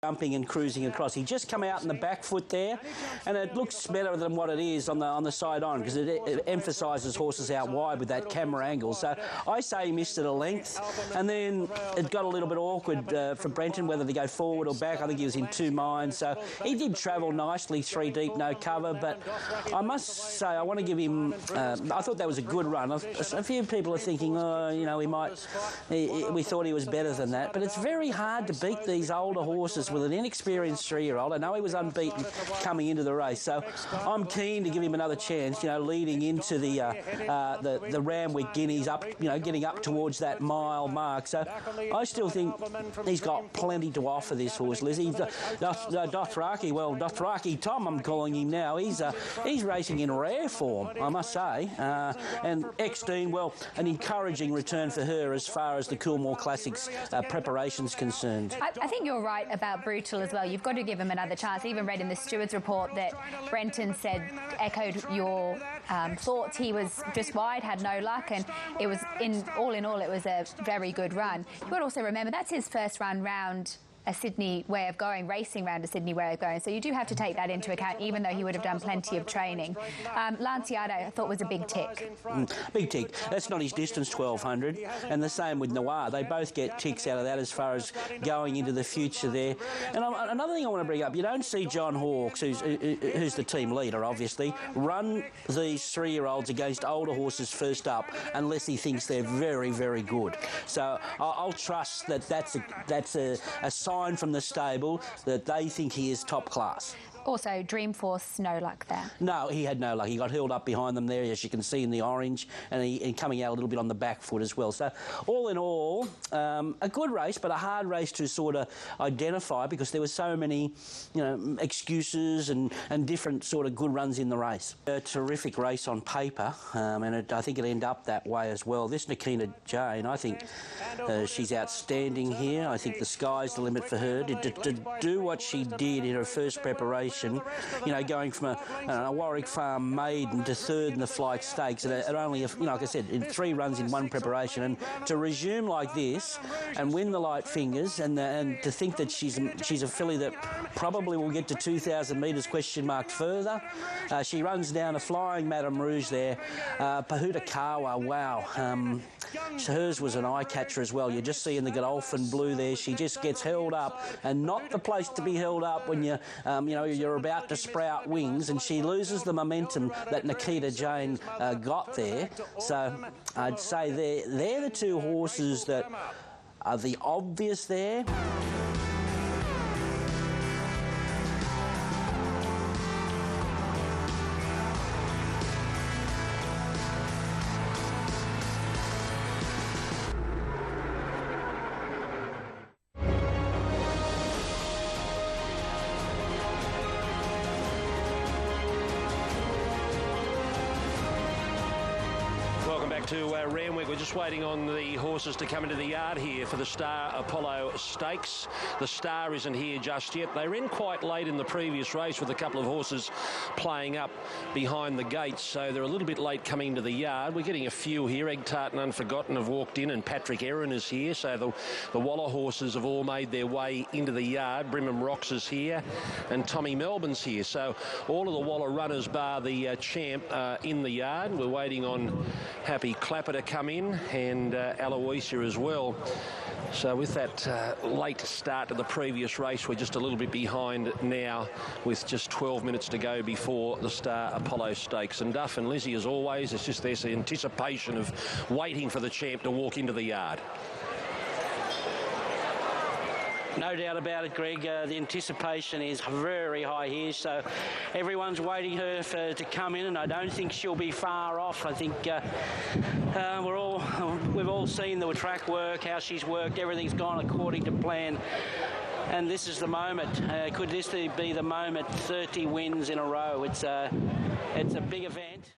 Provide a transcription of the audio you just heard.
jumping and cruising across. He just come out in the back foot there, and it looks better than what it is on the side on, because it emphasises horses out wide with that camera angle. So I say he missed it a length, and then it got a little bit awkward for Brenton whether to go forward or back. I think he was in two minds. So he did travel nicely, 3 deep, no cover. But I must say I want to give him. I thought that was a good run. A few people are thinking, oh, you know, we thought he was better than that. But it's very hard to beat these older horses with an inexperienced 3-year-old. I know he was unbeaten coming into the race, so I'm keen to give him another chance, you know, leading into the Randwick Guineas, up, you know, getting up towards that mile mark. So I still think he's got plenty to offer, this horse, Lizzie. Dothraki Tom, I'm calling him now. He's racing in rare form, I must say. And Ex-Dean, well, an encouraging return for her as far as the Coolmore Classics preparation's concerned. I think you're right about Brutal as well. You've got to give him another chance. I even read in the steward's report that Brenton said, echoed your thoughts. He was just wide, had no luck, and it was all in all, it was a very good run. You got to also remember that's his first run round a Sydney way of going, racing round a Sydney way of going. So you do have to take that into account, even though he would have done plenty of training. Lanciado, I thought, was a big tick. Big tick. That's not his distance, 1200. And the same with Noir. They both get ticks out of that as far as going into the future there. And another thing I want to bring up, you don't see John Hawkes, who's the team leader, obviously, run these 3-year-olds against older horses first up unless he thinks they're very, very good. So I'll trust that that's a sign from the stable that they think he is top class. Also, Dreamforce, no luck there. No, he had no luck. He got hurled up behind them there, as you can see in the orange, and coming out a little bit on the back foot as well. So, all in all, a good race, but a hard race to sort of identify because there were so many, you know, excuses and different sort of good runs in the race. A terrific race on paper, and I think it ended up that way as well. This Nikita Jane, I think she's outstanding here. I think the sky's the limit for her. To do what she did in her first preparation, you know, going from a Warwick Farm maiden to third in the Flight Stakes, and only, you know, like I said, in 3 runs in one preparation, and to resume like this and win the Light Fingers, and to think that she's a filly that probably will get to 2,000 metres question mark further. She runs down a flying Madame Rouge there. Pahuta Kawa, wow. Hers was an eye catcher as well. You just see in the Godolphin blue there, she just gets held up, and not the place to be held up when you know, you're about to sprout wings, and she loses the momentum that Nikita Jane got there. So I'd say they're the 2 horses that are the obvious there. To Randwick. We're just waiting on the horses to come into the yard here for the Star Apollo Stakes. The Star isn't here just yet. They were in quite late in the previous race with a couple of horses playing up behind the gates, so they're a little bit late coming into the yard. We're getting a few here. Egg Tart and Unforgotten have walked in, and Patrick Erin is here, so the Waller horses have all made their way into the yard. Brimham Rocks is here, and Tommy Melbourne's here. So all of the Waller runners bar the champ in the yard. We're waiting on Happy Clapper to come in, and Aloysia as well. So with that late start to the previous race, we're just a little bit behind now with just 12 minutes to go before the Star Apollo Stakes. And Duff and Lizzie, as always, it's just this anticipation of waiting for the champ to walk into the yard. No doubt about it, Greg. The anticipation is very high here, so everyone's waiting her to come in, and I don't think she'll be far off. I think we've all seen the track work, how she's worked. Everything's gone according to plan, and this is the moment. Could this be the moment? 30 wins in a row. It's a big event.